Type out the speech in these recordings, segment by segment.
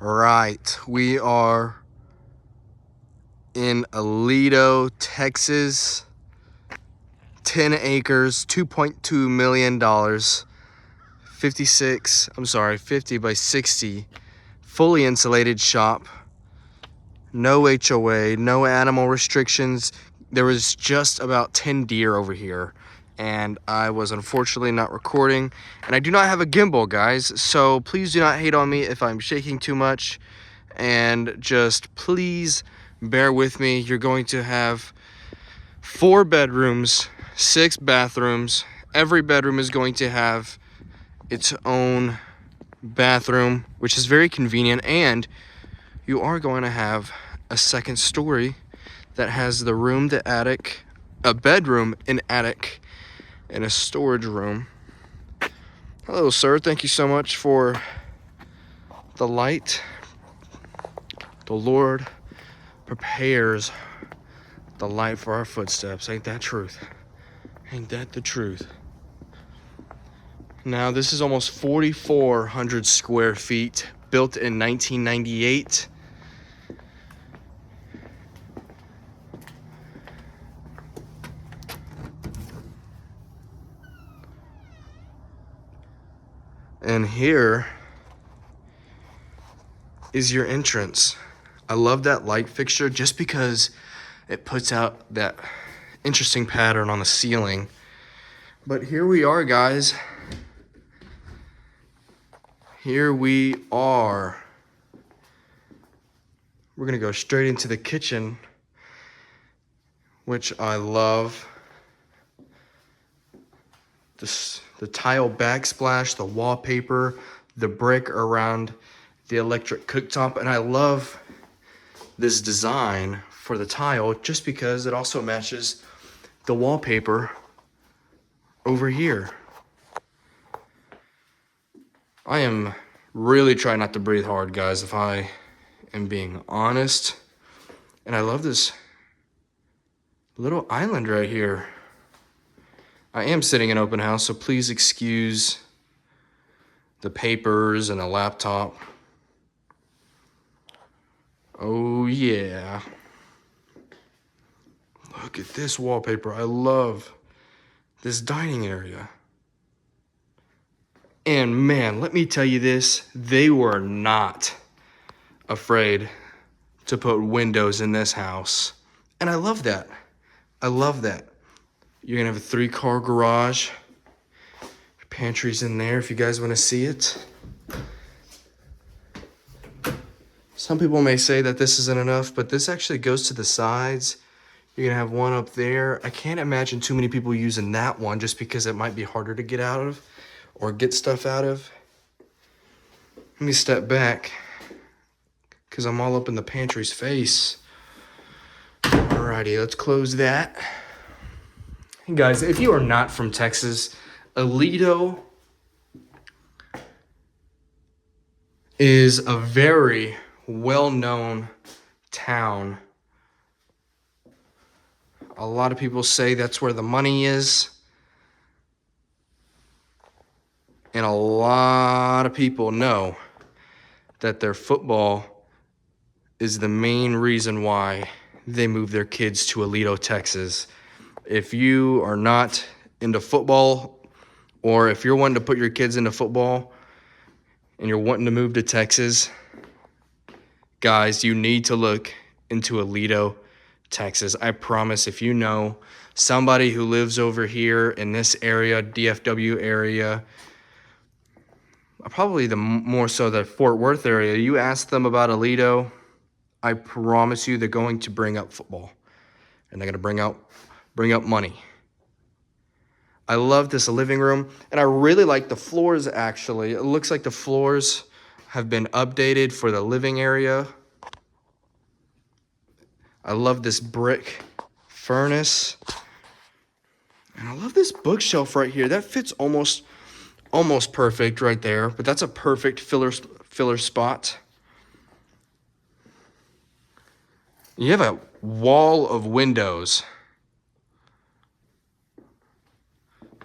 Right, we are in Aledo, Texas. 10 acres, $2.2 million, 50 by 60, fully insulated shop. No HOA, no animal restrictions. There was just about 10 deer over here, and I was unfortunately not recording. And I do not have a gimbal, guys, so please do not hate on me if I'm shaking too much. And just please bear with me. You're going to have 4 bedrooms, 6 bathrooms. Every bedroom is going to have its own bathroom, which is very convenient, and you are going to have a second story that has the room, the attic, a bedroom, an attic, and a storage room. Hello, sir. Thank you so much for the light. The Lord prepares the light for our footsteps. Ain't that truth? Ain't that the truth? Now, this is almost 4,400 square feet, built in 1998. And here is your entrance. I love that light fixture just because it puts out that interesting pattern on the ceiling. But here we are, guys. Here we are. We're gonna go straight into the kitchen, which I love. The tile backsplash, the wallpaper, the brick around the electric cooktop, and I love this design for the tile just because it also matches the wallpaper over here. I am really trying not to breathe hard, guys, if I am being honest. And I love this little island right here. I am sitting in open house, so please excuse the papers and the laptop. Oh yeah. Look at this wallpaper. I love this dining area. And man, let me tell you this, they were not afraid to put windows in this house. And I love that. I love that. You're gonna have a 3-car garage. Your pantry's in there if you guys wanna see it. Some people may say that this isn't enough, but this actually goes to the sides. You're gonna have one up there. I can't imagine too many people using that one just because it might be harder to get out of or get stuff out of. Let me step back because I'm all up in the pantry's face. Alrighty, let's close that. Hey guys, if you are not from Texas, Aledo is a very well-known town. A lot of people say that's where the money is. And a lot of people know that their football is the main reason why they move their kids to Aledo, Texas. If you are not into football, or if you're wanting to put your kids into football and you're wanting to move to Texas, guys, you need to look into Aledo, Texas. I promise if you know somebody who lives over here in this area, DFW area, probably the more so the Fort Worth area, you ask them about Aledo, I promise you they're going to bring up football. And they're going to bring up money. I love this living room, and I really like the floors, actually. It looks like the floors have been updated for the living area. I love this brick furnace. And I love this bookshelf right here. That fits almost perfect right there, but that's a perfect filler spot. You have a wall of windows.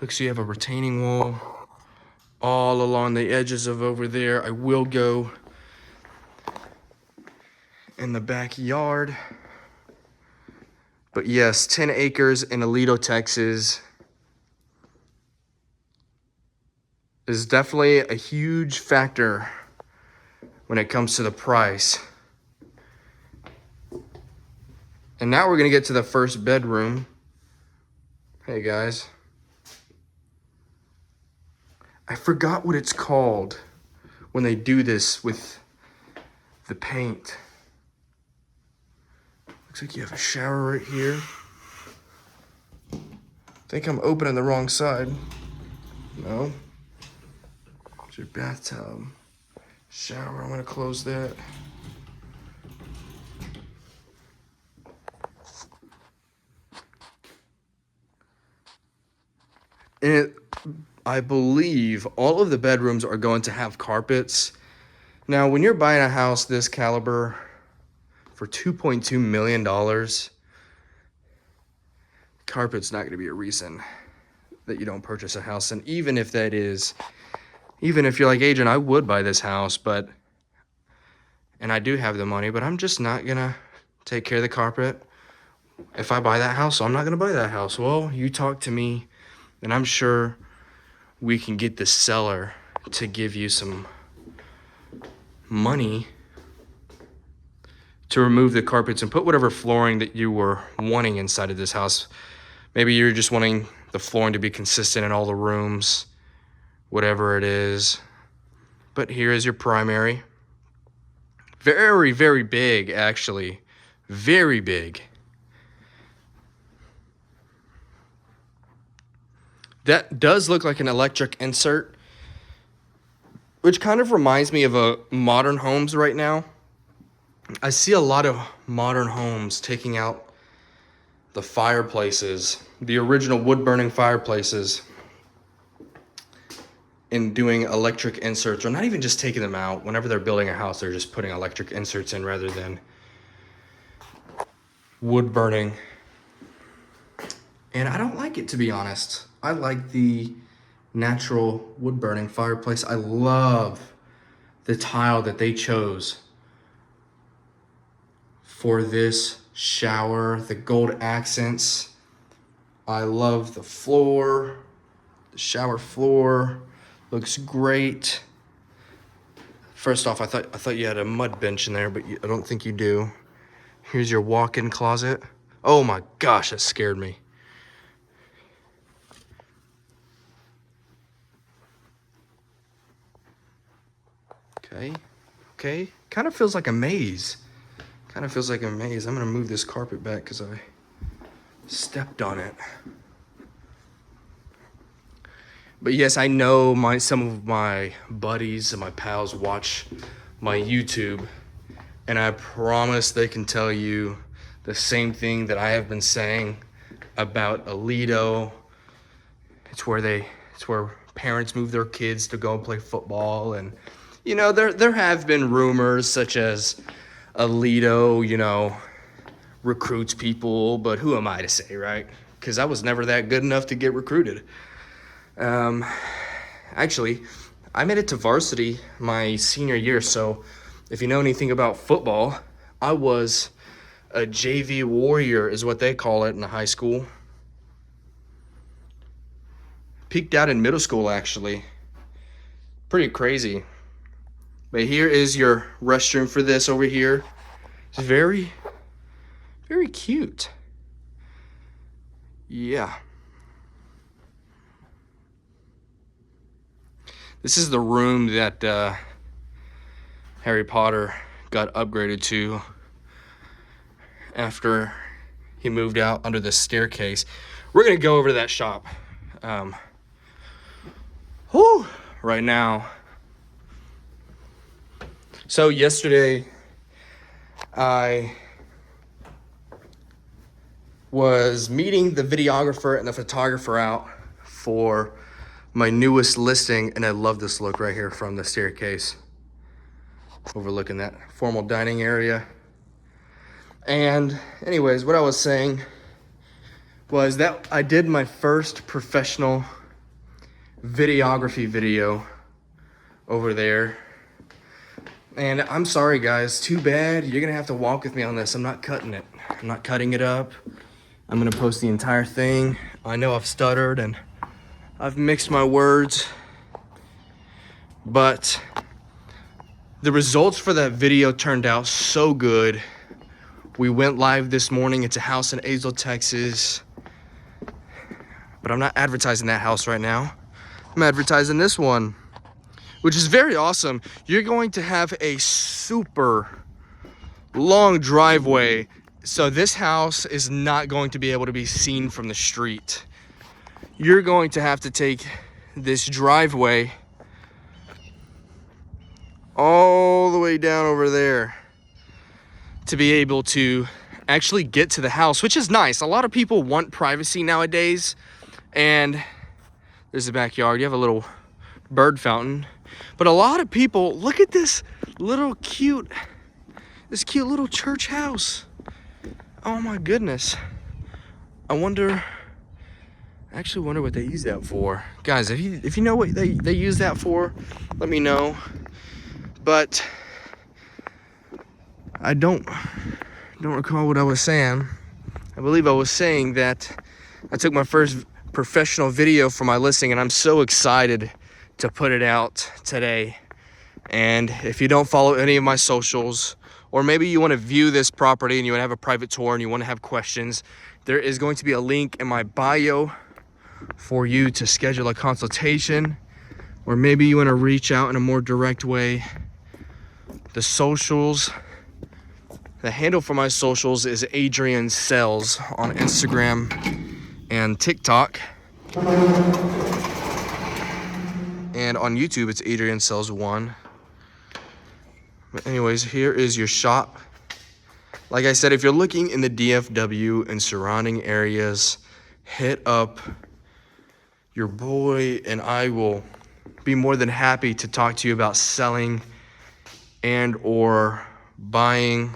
Look, so you have a retaining wall all along the edges of over there. I will go in the backyard. But yes, 10 acres in Aledo, Texas is definitely a huge factor when it comes to the price. And now we're gonna get to the first bedroom. Hey guys. I forgot what it's called when they do this with the paint. Looks like you have a shower right here. I think I'm opening the wrong side. No. It's your bathtub. Shower, I'm gonna close that. And I believe all of the bedrooms are going to have carpets. Now, when you're buying a house this caliber for $2.2 million, carpet's not going to be a reason that you don't purchase a house. And even if you're like, Agent, I would buy this house, and I do have the money, but I'm just not going to take care of the carpet. If I buy that house, so I'm not going to buy that house. Well, you talk to me, and I'm sure we can get the seller to give you some money to remove the carpets and put whatever flooring that you were wanting inside of this house. Maybe you're just wanting the flooring to be consistent in all the rooms, whatever it is. But here is your primary. Very, very big, actually. Very big. That does look like an electric insert, which kind of reminds me of modern homes right now. I see a lot of modern homes taking out the fireplaces, the original wood-burning fireplaces, and doing electric inserts, or not even just taking them out. Whenever they're building a house, they're just putting electric inserts in rather than wood-burning. And I don't like it, to be honest. I like the natural wood-burning fireplace. I love the tile that they chose for this shower, the gold accents. I love the floor. The shower floor looks great. First off, I thought you had a mud bench in there, but I don't think you do. Here's your walk-in closet. Oh my gosh, that scared me. Okay. Kind of feels like a maze. I'm gonna move this carpet back because I stepped on it. But yes, I know some of my buddies and my pals watch my YouTube, and I promise they can tell you the same thing that I have been saying about Aledo. It's where parents move their kids to go and play football, and you know, there have been rumors such as Aledo, you know, recruits people, but who am I to say, right? Because I was never that good enough to get recruited. Actually, I made it to varsity my senior year, so if you know anything about football, I was a JV warrior is what they call it in the high school. Peaked out in middle school, actually. Pretty crazy. But here is your restroom for this over here. It's very, very cute. Yeah. This is the room that Harry Potter got upgraded to after he moved out under the staircase. We're gonna go over to that shop right now. So yesterday, I was meeting the videographer and the photographer out for my newest listing, and I love this look right here from the staircase, overlooking that formal dining area. And anyways, what I was saying was that I did my first professional videography video over there. And I'm sorry, guys. Too bad. You're going to have to walk with me on this. I'm not cutting it. I'm not cutting it up. I'm going to post the entire thing. I know I've stuttered and I've mixed my words. But the results for that video turned out so good. We went live this morning. It's a house in Aledo, Texas. But I'm not advertising that house right now. I'm advertising this one, which is very awesome. You're going to have a super long driveway. So this house is not going to be able to be seen from the street. You're going to have to take this driveway all the way down over there to be able to actually get to the house, which is nice. A lot of people want privacy nowadays. And there's the backyard. You have a little bird fountain. But a lot of people, look at this cute little church house. Oh my goodness. I actually wonder what they use that for. Guys, if you know what they use that for, let me know. But I don't recall what I was saying. I believe I was saying that I took my first professional video for my listing, and I'm so excited to put it out today. And if you don't follow any of my socials, or maybe you want to view this property and you want to have a private tour and you want to have questions, there is going to be a link in my bio for you to schedule a consultation, or maybe you want to reach out in a more direct way. The socials, the handle for my socials is Adrian Sells on Instagram and TikTok. And on YouTube, it's Adrian Sells 1. But anyways, here is your shop. Like I said, if you're looking in the DFW and surrounding areas, hit up your boy and I will be more than happy to talk to you about selling and or buying.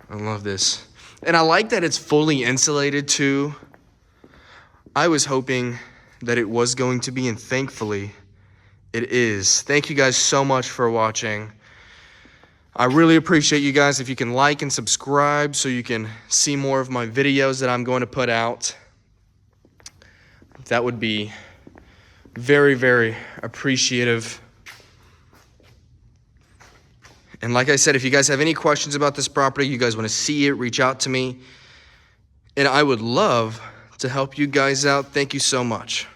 I love this. And I like that it's fully insulated too. I was hoping that it was going to be, and thankfully it is. Thank you guys so much for watching. I really appreciate you guys. If you can like and subscribe so you can see more of my videos that I'm going to put out, that would be very, very appreciative. And like I said, if you guys have any questions about this property, you guys want to see it, reach out to me. And I would love to help you guys out. Thank you so much.